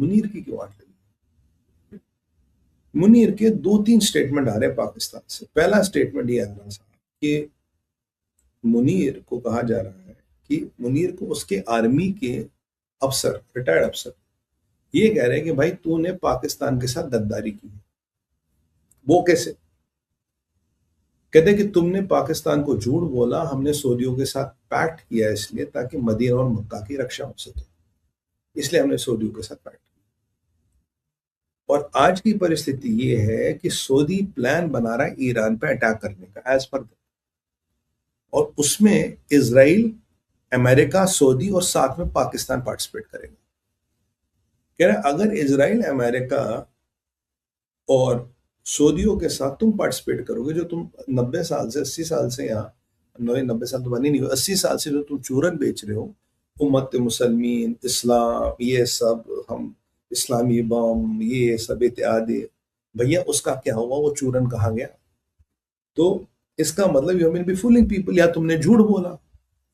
मुनीर की क्यों आठ लगी? मुनीर के 2-3 स्टेटमेंट आ रहे हैं पाकिस्तान से। पहला स्टेटमेंट ये आ रहा था कि मुनीर को कहा जा रहा है कि मुनीर को उसके आर्मी के अफसर, रिटायर्ड अफसर, ये कह रहे हैं कि भाई तूने पाकिस्तान के साथ गद्दारी की है। वो कैसे? कहते कि तुमने पाकिस्तान को झूठ बोला, हमने सऊदियों के साथ पैक्ट किया इसलिए ताकि मदीना और मक्का की रक्षा हो सके, इसलिए हमने सऊदियों के साथ पैक्ट किया। और आज की परिस्थिति ये है कि सऊदी प्लान बना रहा है ईरान पे अटैक करने का, एज पर, और उसमें इजराइल, अमेरिका, सऊदी और साथ में पाकिस्तान पार्टिसिपेट करेगा। कह रहे अगर इजराइल, अमेरिका और सऊदियों के साथ तुम पार्टिसिपेट करोगे, जो तुम 90 साल से 80 साल से यहाँ, 90 साल तो बनी नहीं, 80 साल से जो तुम चूरन बेच रहे हो, उम्मत मुसलमीन, इस्लाम, ये सब, हम इस्लामी बम, ये सब इत्यादि, भैया उसका क्या हुआ? वो चूरन कहाँ गया? तो इसका मतलब you mean be fooling people. या तुमने झूठ बोला,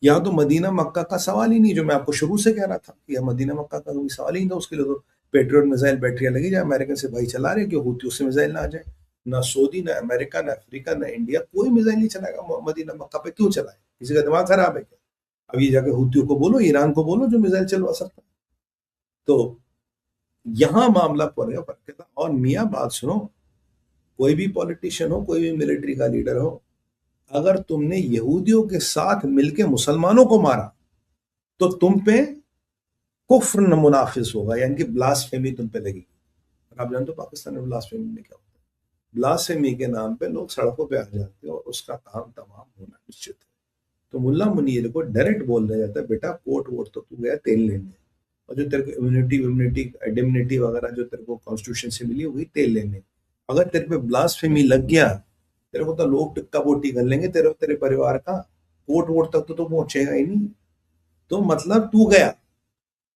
या तो मदीना मक्का का सवाल ही नहीं, जो मैं आपको शुरू से कह रहा था कि मदीना मक्का का कोई सवाल ही नहीं था। उसके लिए तो पेट्रियट मिसाइल बैटरियां लगी जाए, अमेरिकन से भाई चला रहे कि हूती उससे मिसाइल ना आ जाए। ना सऊदी, ना अमेरिका, ना अफ्रीका, ना इंडिया कोई मिसाइल नहीं चलाएगा मदीना मक्का पे। क्यों चलाए? किसी का दिमाग खराब है क्या? अब ये जाके हूतियों को बोलो, ईरान को बोलो, जो मिसाइल चलवा सकता है। तो यहां मामला पड़ गया। और मियाँ बात सुनो, कोई भी पॉलिटिशियन हो, कोई भी मिलिट्री का लीडर हो, अगर तुमने यहूदियों के साथ मिलकर मुसलमानों को मारा तो तुम पे कुफ्र मुनाफिज होगा, यानी कि ब्लास्फेमी तुम पे लगेगी। आप जानते हो पाकिस्तान में ब्लास्फेमी में क्या होता है? ब्लास्फेमी के नाम पे लोग सड़कों पे आ जाते हैं और उसका काम तमाम होना निश्चित है। तो मुल्ला मुनीर को डायरेक्ट बोल दिया जाता है, बेटा कोर्ट वोट तो तू गया तेल लेने, और जो तेरे को इम्यूनिटी इम्यूनिटी इंडेमनिटी वगैरह जो तेरे को कॉन्स्टिट्यूशन से मिली वही तेल लेने। अगर तेरे पे ब्लास्फेमी लग गया, तेरे को तो लोग टिक्का बोटी कर लेंगे तेरे तेरे परिवार का, कोर्ट वोट तक तो पहुंचेगा ही नहीं। तो मतलब तू गया,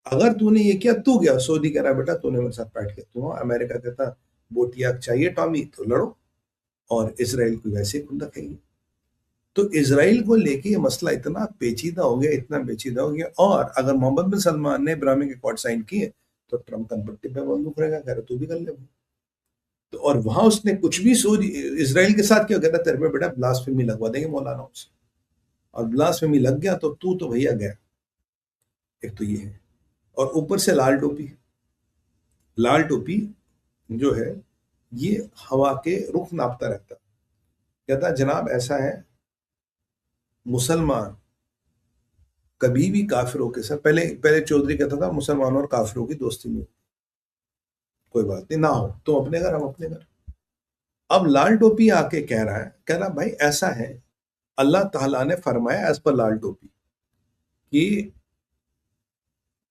अगर तूने ये किया, तू गया। सऊदी कह रहा बेटा तूने मेरे साथ बैठ के, तू अमेरिका कहता बोटिया चाहिए टॉमी तो लड़ो, और इसराइल को वैसे ही खुंदा खाइए। तो इसराइल को लेके ये मसला इतना पेचीदा हो गया, इतना पेचीदा हो गया। और अगर मोहम्मद बिन सलमान ने इब्राहिमी अकॉर्ड साइन किए तो ट्रम्प कनपट्टी पे बंदूक रहेगा, कह रहा तू भी कर ले। तो और वहां उसने कुछ भी सऊदी इसराइल के साथ क्या कहता, तेरे पे बेटा ब्लास्फेमी लगवा देंगे मौलाना से, और ब्लास्फेमी लग गया तो तू तो भैया गया। एक तो ये है, और ऊपर से लाल टोपी। लाल टोपी जो है ये हवा के रुख नापता रहता, कहता जनाब ऐसा है, मुसलमान कभी भी काफिरों के साथ, पहले पहले चौधरी कहता था मुसलमानों और काफिरों की दोस्ती में कोई बात नहीं, ना हो तुम अपने घर, हम अपने घर। अब लाल टोपी आके कह रहा है, कह रहा भाई ऐसा है, अल्लाह ताला ने फरमाया एज पर लाल टोपी कि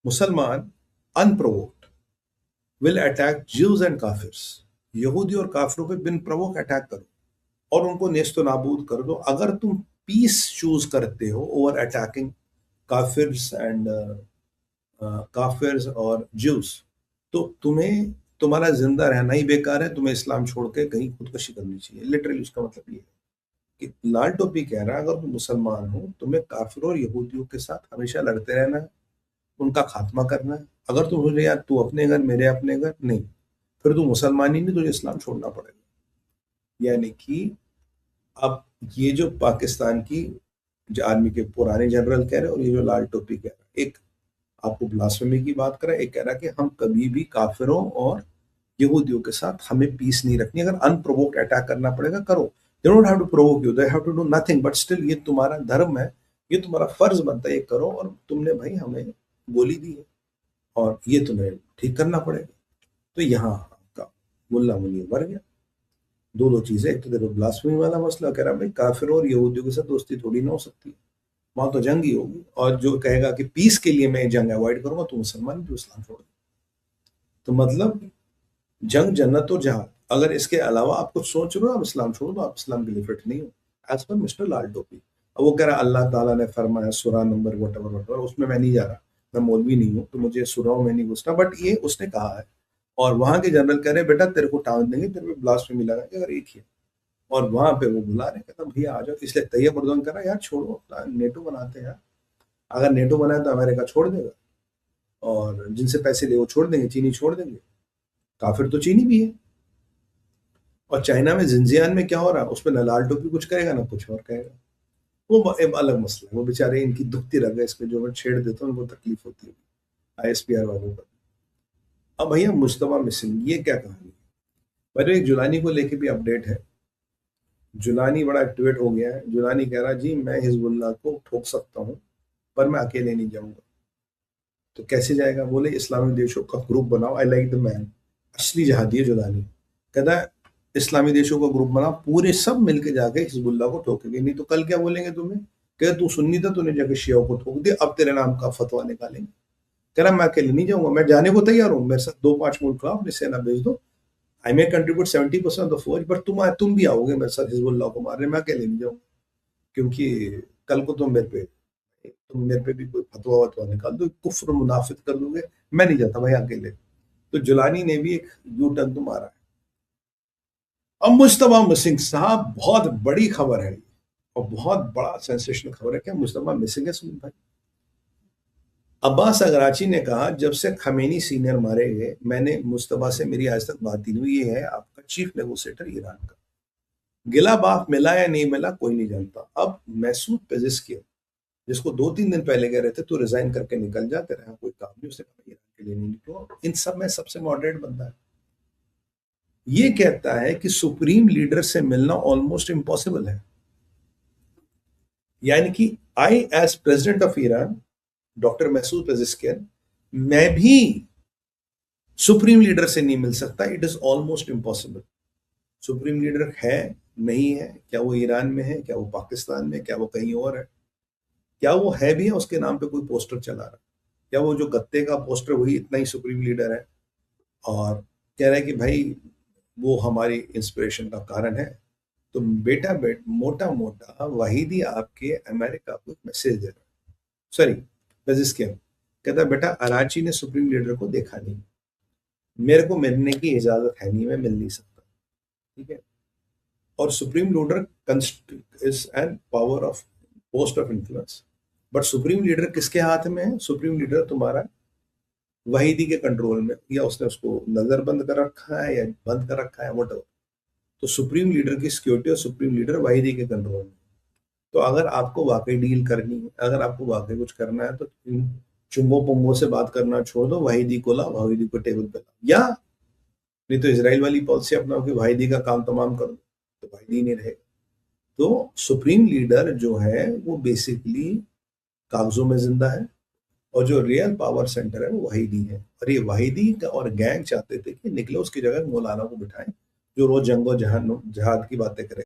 मुसलमान unprovoked will attack Jews and kafirs, यहूदी और काफिरों पे बिन प्रवोक अटैक करो और उनको नेस्तो नाबूद कर दो। अगर तुम पीस चूज करते हो over attacking kafirs and kafirs और ज्यूस, तो तुम्हें तुम्हारा जिंदा रहना ही बेकार है, तुम्हें इस्लाम छोड़ के कहीं खुदकुशी करनी चाहिए। लिटरली उसका मतलब ये है कि लाल टोपी कह रहा है अगर तुम मुसलमान हो, तुम्हें काफिरों और यहूदियों के साथ हमेशा लड़ते रहना है, उनका खात्मा करना है। अगर तुम सोचे यार तू अपने घर मेरे अपने घर, नहीं, फिर तू मुसलमान ही नहीं, तुझे इस्लाम छोड़ना पड़ेगा। यानी कि अब ये जो पाकिस्तान की जो आर्मी के पुराने जनरल कह रहे हैं और ये जो लाल टोपी कह रहा है, एक आपको ब्लास्फेमी की बात कर रहा है, एक कह रहा है कि हम कभी भी काफिरों और यहूदियों के साथ हमें पीस नहीं रखनी, अगर अनप्रोवोक्ड अटैक करना पड़ेगा करो। They don't have to provoke you, they have to do nothing, but still ये तुम्हारा धर्म है, ये तुम्हारा फर्ज बनता है, ये करो। और तुमने भाई हमें गोली दी है और ये तुम्हें ठीक करना पड़ेगा। तो यहाँ आपका मुल्ला मुनीर मर गया। दो दो चीजें, एक तो देखो ब्लास्फेमी वाला मसला, कह रहा भाई काफिरों और यहूदियों के साथ दोस्ती थोड़ी ना हो सकती, वहां तो जंग ही होगी। और जो कहेगा कि पीस के लिए मैं जंग अवॉइड करूंगा, तो मुसलमान भी इस्लाम छोड़ दे। तो मतलब जंग जन्नत और जहां, अगर इसके अलावा आप कुछ सोच रहे हो आप इस्लाम छोड़ो, तो आप इस्लाम के लिए फिट नहीं हो, एज पर मिस्टर लाल टोपी। अब वो कह रहा है अल्लाह ताला ने फरमाया सूरा नंबर वटेवर वटेवर, उसमें मैं नहीं जा रहा, मैं मौलवी नहीं हूँ तो मुझे सूराओं में नहीं घुसना, बट ये उसने कहा है। और वहां के जनरल कह रहे बेटा तेरे को टांग देंगे, तेरे पे ब्लास्फेमी लगाएंगे अगर एक ही। और वहां पे वो बुला रहे, कहता भैया आ जाओ। इसलिए तैयब अर्दोगन कर रहा है यार छोड़ो, नेटो बनाते हैं यार, अगर नेटो बनाए तो अमेरिका छोड़ देगा। और जिनसे पैसे ले वो छोड़ देंगे, चीनी छोड़ देंगे। काफिर तो चीनी भी है। और चाइना में जिंजियान में क्या हो रहा है, उसमें ना लाल टोपी कुछ करेगा ना कुछ और कहेगा। वो एक अलग मसला है, वो बेचारे इनकी दुखती रग है, इसमें जो मैं छेड़ देता हूँ उनको तकलीफ होती है आईएसपीआर वालों को। अब भैया मुश्तबा मिसिंग, ये क्या कहानी है? मेरे एक जुलानी को लेके भी अपडेट है। जुलानी बड़ा एक्टिवेट हो गया है। जुलानी कह रहा जी मैं हिजबुल्लाह को ठोक सकता हूँ, पर मैं अकेले नहीं जाऊंगा। तो कैसे जाएगा? बोले इस्लामी देशों का ग्रुप बनाओ, आई लाइक द मैन। असली जहादी है जुलानी। कहता है इस्लामी देशों का ग्रुप बना, पूरे सब मिलके जाके हिजबुल्लाह को ठोकेंगे। नहीं तो कल क्या बोलेंगे तुम्हें? कह तू सुन्नी था, तूने जाके शिया को ठोक दिया, अब तेरे नाम का फतवा निकालेंगे। कह रहा मैं अकेले नहीं जाऊंगा, मैं जाने को तैयार हूँ, मेरे साथ 2-5 मुल्क का अपनी सेना भेज दो। आई मे कंट्रीब्यूट 70% ऑफ द फौज, बट तुम भी आओगे मेरे साथ हिजबुल्लाह को मारने, मैं अकेले नहीं जाऊंगा। क्योंकि कल को तुम मेरे पे भी कोई फतवा वतवा निकाल दो, कुफ्र मुनाफिक कर दोगे, मैं नहीं जाता भाई अकेले। तो जुलानी ने भी एक यू टर्न तो मारा है। अब मुश्तबा मिसिंग साहब, बहुत बड़ी खबर है और बहुत बड़ा सेंसेशनल खबर है। क्या मुश्तबा मिसिंग है? सुन भाई, अब्बास अगराची ने कहा जब से खमेनी सीनियर मारे गए मैंने मुश्तबा से मेरी आज तक बात ही नहीं हुई। ये है आपका चीफ नेगोशिएटर ईरान का। गिला बाफ मिला या नहीं मिला कोई नहीं जानता। अब मैसूद पेजेस्कियन, जिसको 2-3 दिन पहले कह रहे थे तो रिजाइन करके निकल जा, तेरा यहाँ कोई काम नहीं, उसने कहा ईरान के लिए नहीं निकलो। इन सब में सबसे मॉडरेट बंदा है। ये कहता है कि सुप्रीम लीडर से मिलना ऑलमोस्ट इम्पॉसिबल है। यानी कि I as president of Iran, doctor Masoud Pezeshkian, मैं भी सुप्रीम लीडर से नहीं मिल सकता। It is almost impossible. Supreme leader है, नहीं है, क्या वो ईरान में है, क्या वो पाकिस्तान में, क्या वो कहीं और है, क्या वो है भी है उसके नाम पे कोई पोस्टर चला रहा है, क्या वो जो गत्ते का पोस्टर वही इतना ही सुप्रीम लीडर है। और कह रहा है कि भाई वो हमारी इंस्पिरेशन का कारण है। तो मोटा मोटा वहीदी आपके अमेरिका को मैसेज दे रहा है। सॉरी, पेजेस्कियन कहता है बेटा अराची ने सुप्रीम लीडर को देखा नहीं, मेरे को मिलने की इजाजत है नहीं, मैं मिल नहीं सकता। ठीक है। और supreme leader is an power of post of influence. But supreme leader किसके हाथ में है? सुप्रीम लीडर तुम्हारा वहीदी के कंट्रोल में, या उसने उसको नजरबंद कर रखा है या बंद कर रखा है, वट। तो सुप्रीम लीडर की सिक्योरिटी और सुप्रीम लीडर वहीदी के कंट्रोल में। तो अगर आपको वाकई डील करनी है, अगर आपको वाकई कुछ करना है, तो इन चुम्बो पुम्बो से बात करना छोड़ दो, वहीदी को ला, वहीदी को टेबल पे ला। या नहीं तो इसराइल वाली पॉलिसी अपनाओ कि वहीदी का काम तमाम कर दो, तो वहीदी नहीं रहेगा। तो सुप्रीम लीडर जो है वो बेसिकली कागजों में जिंदा है, और जो रियल पावर सेंटर है वो वहीदी है। और ये वहीदी का और गैंग चाहते थे कि निकले उसकी जगह मौलाना को बिठाएं, जो रोज जंगो जहाद की बातें करे।